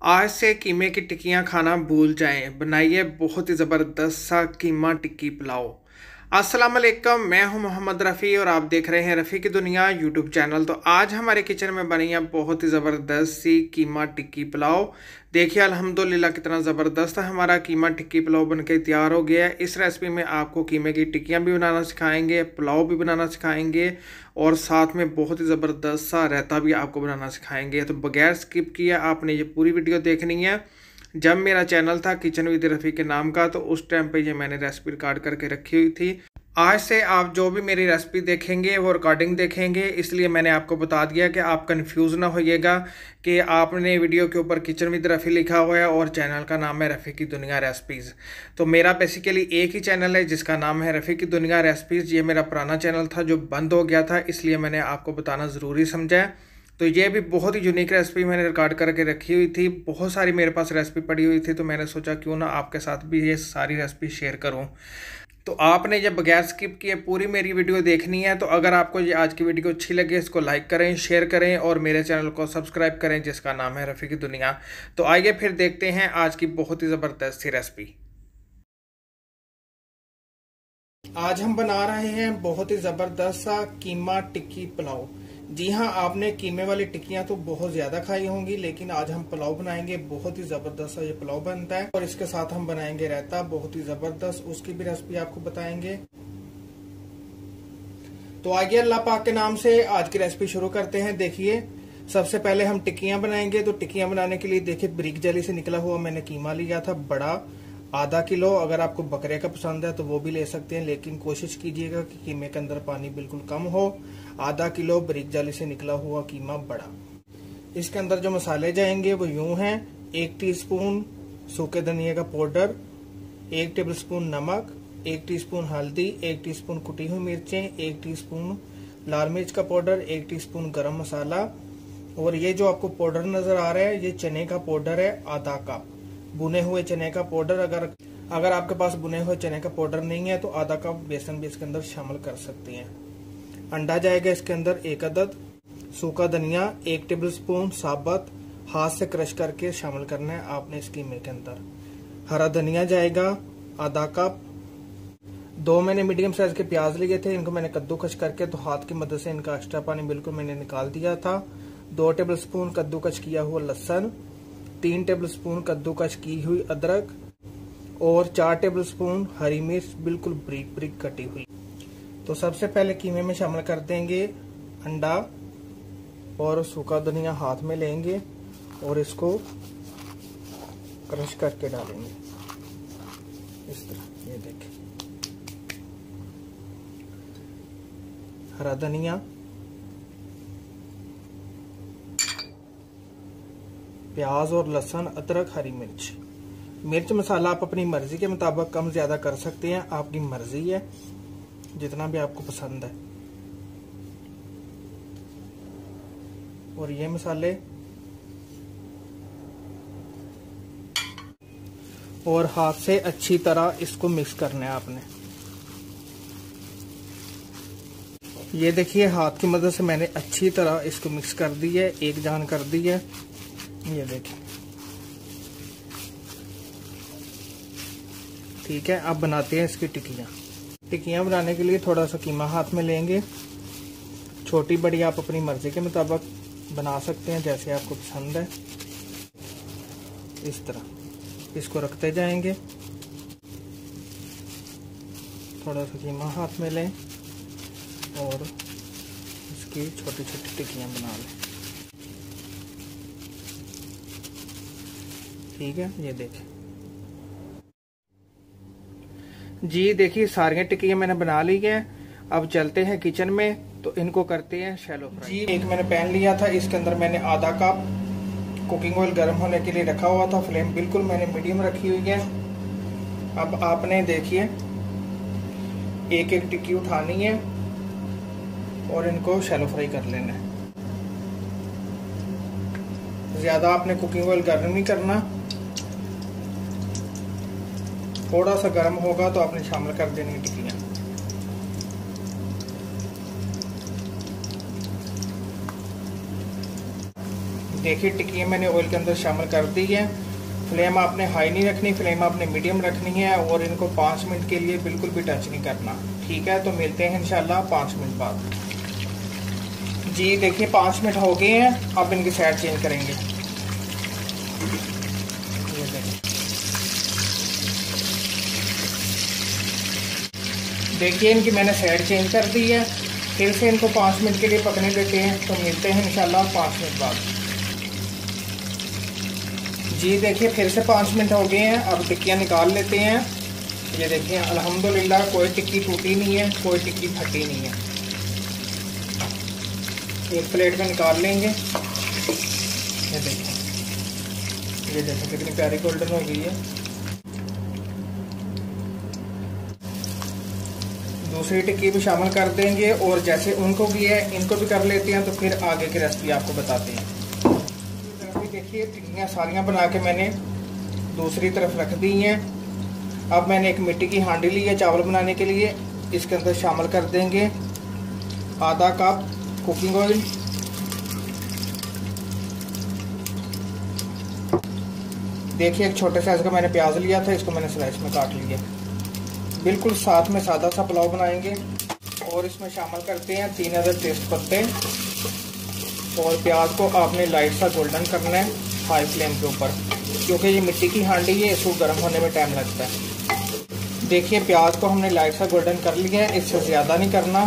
आज से कीमे की टिक्कियाँ खाना भूल जाएं। बनाइए बहुत ही ज़बरदस्त सा कीमा टिक्की पुलाव। अस्सलाम वालेकुम, मैं हूं मोहम्मद रफ़ी और आप देख रहे हैं रफ़ी की दुनिया यूट्यूब चैनल। तो आज हमारे किचन में बनी है बहुत ही ज़बरदस्त सी कीमा टिक्की पुलाव। देखिए अल्हम्दुलिल्लाह कितना ज़बरदस्त हमारा कीमा टिक्की पुलाव बनके तैयार हो गया है। इस रेसिपी में आपको कीमे की टिक्कियाँ भी बनाना सिखाएंगे, पुलाव भी बनाना सिखाएंगे और साथ में बहुत ही ज़बरदस्त सा रायता भी आपको बनाना सिखाएंगे। तो बगैर स्किप किए आपने ये पूरी वीडियो देखनी है। जब मेरा चैनल था किचन विद रफ़ी के नाम का, तो उस टाइम पे ये मैंने रेसिपी रिकॉर्ड करके रखी हुई थी। आज से आप जो भी मेरी रेसिपी देखेंगे वो रिकॉर्डिंग देखेंगे, इसलिए मैंने आपको बता दिया कि आप कंफ्यूज ना होइएगा कि आपने वीडियो के ऊपर किचन विद रफ़ी लिखा हुआ है और चैनल का नाम है रफ़ी की दुनिया रेसिपीज़। तो मेरा बेसिकली एक ही चैनल है जिसका नाम है रफ़ी की दुनिया रेसिपीज़। ये मेरा पुराना चैनल था जो बंद हो गया था, इसलिए मैंने आपको बताना ज़रूरी समझा है। तो ये भी बहुत ही यूनिक रेसिपी मैंने रिकॉर्ड करके रखी हुई थी। बहुत सारी मेरे पास रेसिपी पड़ी हुई थी, तो मैंने सोचा क्यों ना आपके साथ भी ये सारी रेसिपी शेयर करूं। तो आपने जब बगैर स्किप किए पूरी मेरी वीडियो देखनी है, तो अगर आपको ये आज की वीडियो अच्छी लगे इसको लाइक करें, शेयर करें और मेरे चैनल को सब्सक्राइब करें जिसका नाम है रफ़ी की दुनिया। तो आइए फिर देखते हैं आज की बहुत ही ज़बरदस्त सी रेसिपी। आज हम बना रहे हैं बहुत ही ज़बरदस्त सा कीमा टिक्की पुलाव। जी हाँ, आपने कीमे वाली टिक्कियां तो बहुत ज्यादा खाई होंगी, लेकिन आज हम पुलाव बनाएंगे। बहुत ही जबरदस्त सा ये पुलाव बनता है और इसके साथ हम बनाएंगे रायता बहुत ही जबरदस्त, उसकी भी रेसिपी आपको बताएंगे। तो आइए अल्लाह पाक के नाम से आज की रेसिपी शुरू करते हैं। देखिए सबसे पहले हम टिक्कियां बनाएंगे। तो टिक्कियां बनाने के लिए देखिए ब्रिक जेली से निकला हुआ मैंने कीमा लिया था बड़ा, आधा किलो। अगर आपको बकरे का पसंद है तो वो भी ले सकते हैं, लेकिन कोशिश कीजिएगा कि कीमे के अंदर पानी बिल्कुल कम हो। आधा किलो ब्रिक जाली से निकला हुआ कीमा बड़ा। इसके अंदर जो मसाले जाएंगे वो यूं हैं: 1 टीस्पून सूखे धनिया का पाउडर, 1 टेबलस्पून नमक, 1 टीस्पून हल्दी, 1 टीस्पून कुटी हुई मिर्चें, 1 टीस्पून लाल मिर्च का पाउडर, 1 टीस्पून गरम मसाला। और ये जो आपको पाउडर नजर आ रहा है ये चने का पाउडर है, आधा कप बुने हुए चने का पाउडर। अगर आपके पास बुने हुए चने का पाउडर नहीं है तो आधा कप बेसन भी इसके अंदर शामिल कर सकते हैं। अंडा जाएगा इसके अंदर 1 अदद, सूखा धनिया 1 टेबलस्पून साबुत हाथ से क्रश करके शामिल करना है आपने इस कीमे के अंदर। हरा धनिया जाएगा आधा कप। 2 मैंने मीडियम साइज के प्याज लिए थे, इनको मैंने कद्दूकस करके तो हाथ की मदद से इनका एक्स्ट्रा पानी बिल्कुल मैंने निकाल दिया था। 2 टेबलस्पून कद्दूकस किया हुआ लहसुन, 3 टेबलस्पून कद्दूकस की हुई अदरक और 4 टेबलस्पून हरी मिर्च बिल्कुल ब्रिक ब्रिक कटी हुई। तो सबसे पहले कीमे में शामिल कर देंगे अंडा और सूखा धनिया हाथ में लेंगे और इसको क्रश करके डालेंगे इस तरह। ये देखें, हरा धनिया, प्याज और लहसुन, अदरक, हरी मिर्च। मिर्च मसाला आप अपनी मर्जी के मुताबिक कम ज्यादा कर सकते हैं, आपकी मर्जी है जितना भी आपको पसंद है। और ये मसाले और हाथ से अच्छी तरह इसको मिक्स करना है आपने। ये देखिए हाथ की मदद से मैंने अच्छी तरह इसको मिक्स कर दी है, एक जान कर दी है। ये देखिए ठीक है। अब बनाते हैं इसकी टिक्कियाँ। टिक्कियाँ बनाने के लिए थोड़ा सा कीमा हाथ में लेंगे। छोटी बड़ी आप अपनी मर्जी के मुताबिक बना सकते हैं जैसे आपको पसंद है। इस तरह इसको रखते जाएंगे। थोड़ा सा कीमा हाथ में लें और इसकी छोटी छोटी टिक्कियाँ बना लें। ठीक है, ये देखें जी। देखिए सारी टिक्कियाँ मैंने बना ली हैं। अब चलते हैं किचन में तो इनको करते हैं शैलो फ्राई। जी एक मैंने पैन लिया था, इसके अंदर मैंने आधा कप कुकिंग ऑयल गर्म होने के लिए रखा हुआ था। फ्लेम बिल्कुल मैंने मीडियम रखी हुई है। अब आपने देखिए एक एक टिक्की उठानी है और इनको शैलो फ्राई कर लेना है। ज्यादा आपने कुकिंग ऑयल गर्म नहीं करना, थोड़ा सा गर्म होगा तो आपने शामिल कर देनी टिक्कियाँ। देखिए टिक्कियाँ मैंने ऑयल के अंदर शामिल कर दी है। फ्लेम आपने हाई नहीं रखनी, फ्लेम आपने मीडियम रखनी है और इनको 5 मिनट के लिए बिल्कुल भी टच नहीं करना। ठीक है, तो मिलते हैं इंशाल्लाह 5 मिनट बाद। जी देखिए 5 मिनट हो गए हैं, अब इनकी साइड चेंज करेंगे। देखिए इनकी मैंने साइड चेंज कर दी है। फिर से इनको 5 मिनट के लिए पकने देते हैं, तो मिलते हैं इंशाल्लाह 5 मिनट बाद। जी देखिए फिर से 5 मिनट हो गए हैं, अब टिक्कियाँ निकाल लेते हैं। ये देखिए अल्हम्दुलिल्लाह कोई टिक्की टूटी नहीं है, कोई टिक्की फटी नहीं है। एक प्लेट में निकाल लेंगे। ये देखिए कितनी प्यारी गोल्डन हो गई है। दूसरी टिक्की भी शामिल कर देंगे और जैसे उनको भी है इनको भी कर लेते हैं, तो फिर आगे की रेसिपी आपको बताते हैं। देखिए टिक्कियाँ सारियाँ बना के मैंने दूसरी तरफ रख दी हैं। अब मैंने एक मिट्टी की हांडी ली है चावल बनाने के लिए। इसके अंदर शामिल कर देंगे आधा कप कुकिंग ऑयल, देखिए एक छोटे साइज का मैंने प्याज लिया था, इसको मैंने स्लाइस में काट लिया। बिल्कुल साथ में सादा सा पुलाव बनाएंगे। और इसमें शामिल करते हैं 3 अदद तेज पत्ते। और प्याज को आपने लाइट सा गोल्डन करना है हाई फ्लेम के ऊपर, क्योंकि ये मिट्टी की हांडी है, इसको गर्म होने में टाइम लगता है। देखिए प्याज को हमने लाइट सा गोल्डन कर लिया है, इससे ज़्यादा नहीं करना।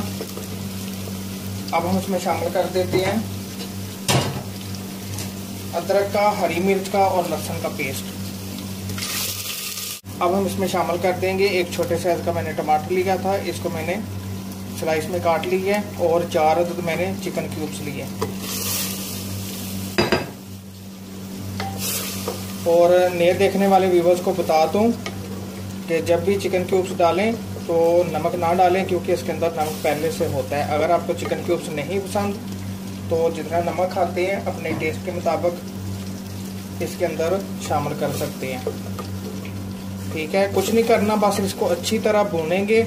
अब हम इसमें शामिल कर देते हैं अदरक का, हरी मिर्च का और लहसुन का पेस्ट। अब हम इसमें शामिल कर देंगे एक छोटे साइज का मैंने टमाटर लिया था, इसको मैंने स्लाइस में काट ली है। और 4 अदद मैंने चिकन क्यूब्स लिए। और नए देखने वाले व्यूवर्स को बता दूं कि जब भी चिकन क्यूब्स डालें तो नमक ना डालें, क्योंकि इसके अंदर नमक पहले से होता है। अगर आपको चिकन क्यूब्स नहीं पसंद तो जितना नमक खाते हैं अपने टेस्ट के मुताबिक इसके अंदर शामिल कर सकते हैं। ठीक है, कुछ नहीं करना, बस इसको अच्छी तरह भूनेंगे।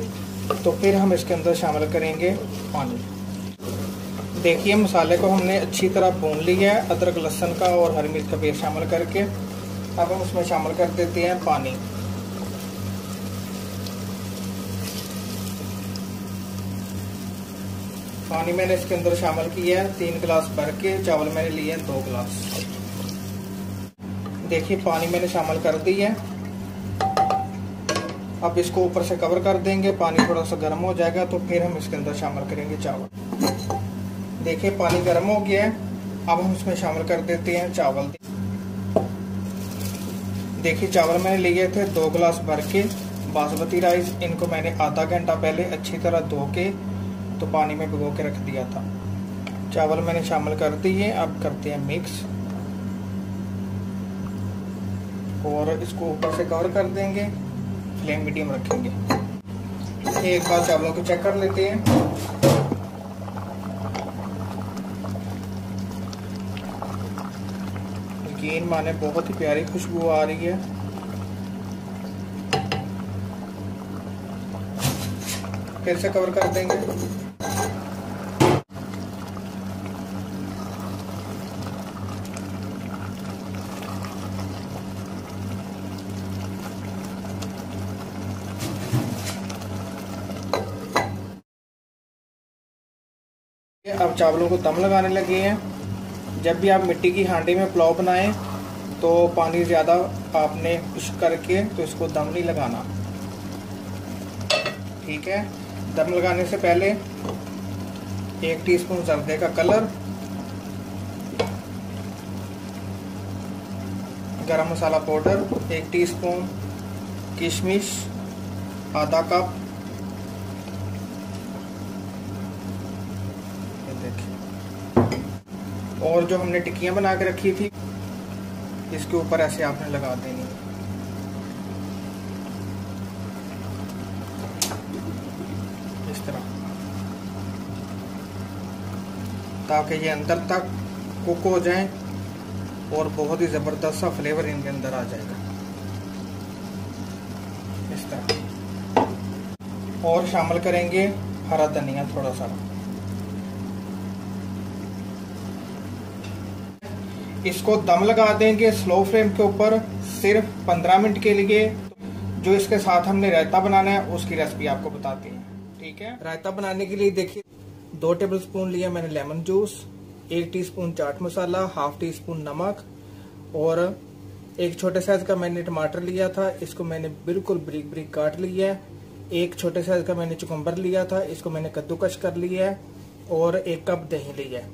तो फिर हम इसके अंदर शामिल करेंगे पानी। देखिए मसाले को हमने अच्छी तरह भून लिया है, अदरक लहसुन का और हरी मिर्च का पेस्ट शामिल करके। अब हम इसमें शामिल कर देते हैं पानी। पानी मैंने इसके अंदर शामिल किया है 3 गिलास भर के। चावल मैंने लिए हैं 2 गिलास। देखिए पानी मैंने शामिल कर दी है। अब इसको ऊपर से कवर कर देंगे। पानी थोड़ा सा गर्म हो जाएगा तो फिर हम इसके अंदर शामिल करेंगे चावल। देखिए पानी गर्म हो गया है, अब हम इसमें शामिल कर देते हैं चावल। देखिए चावल मैंने लिए थे 2 गिलास भर के बासमती राइस। इनको मैंने आधा घंटा पहले अच्छी तरह धो के तो पानी में भिगो के रख दिया था। चावल मैंने शामिल कर दिए। अब करते हैं मिक्स और इसको ऊपर से कवर कर देंगे। फ्लेम मीडियम रखेंगे। एक बार चावलों को चेक कर लेते हैं। यकीन माने बहुत ही प्यारी खुशबू आ रही है। फिर से कवर कर देंगे। अब चावलों को दम लगाने लगे हैं। जब भी आप मिट्टी की हांडी में पुलाव बनाएं तो पानी ज़्यादा आपने खुश्क करके तो इसको दम नहीं लगाना। ठीक है, दम लगाने से पहले 1 टीस्पून जर्दे का कलर, गरम मसाला पाउडर 1 टीस्पून, किशमिश आधा कप, और जो हमने टिक्कियाँ बना के रखी थी इसके ऊपर ऐसे आपने लगा देनी। इस तरह, ताकि ये अंदर तक कुक हो जाए और बहुत ही ज़बरदस्त सा फ्लेवर इनके अंदर आ जाएगा। इस तरह। और शामिल करेंगे हरा धनिया थोड़ा सा। इसको दम लगा देंगे स्लो फ्लेम के ऊपर सिर्फ 15 मिनट के लिए। जो इसके साथ हमने रायता बनाना है उसकी रेसिपी आपको बताते हैं। ठीक है, रायता बनाने के लिए देखिए 2 टेबलस्पून लिया मैंने lemon juice, 1 teaspoon chaat masala, half tea spoon नमक और एक छोटे साइज का मैंने टमाटर लिया था, इसको मैंने बिल्कुल बारीक बारीक काट लिया है। एक छोटे साइज का मैंने चुकंदर लिया था, इसको मैंने कद्दूकस कर लिया है और 1 कप दही लिया है।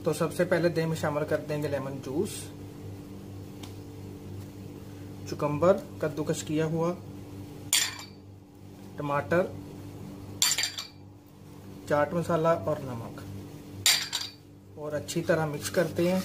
तो सबसे पहले दही में शामिल कर देंगे लेमन जूस, चुकंदर कद्दूकस किया हुआ, टमाटर, चाट मसाला और नमक और अच्छी तरह मिक्स करते हैं।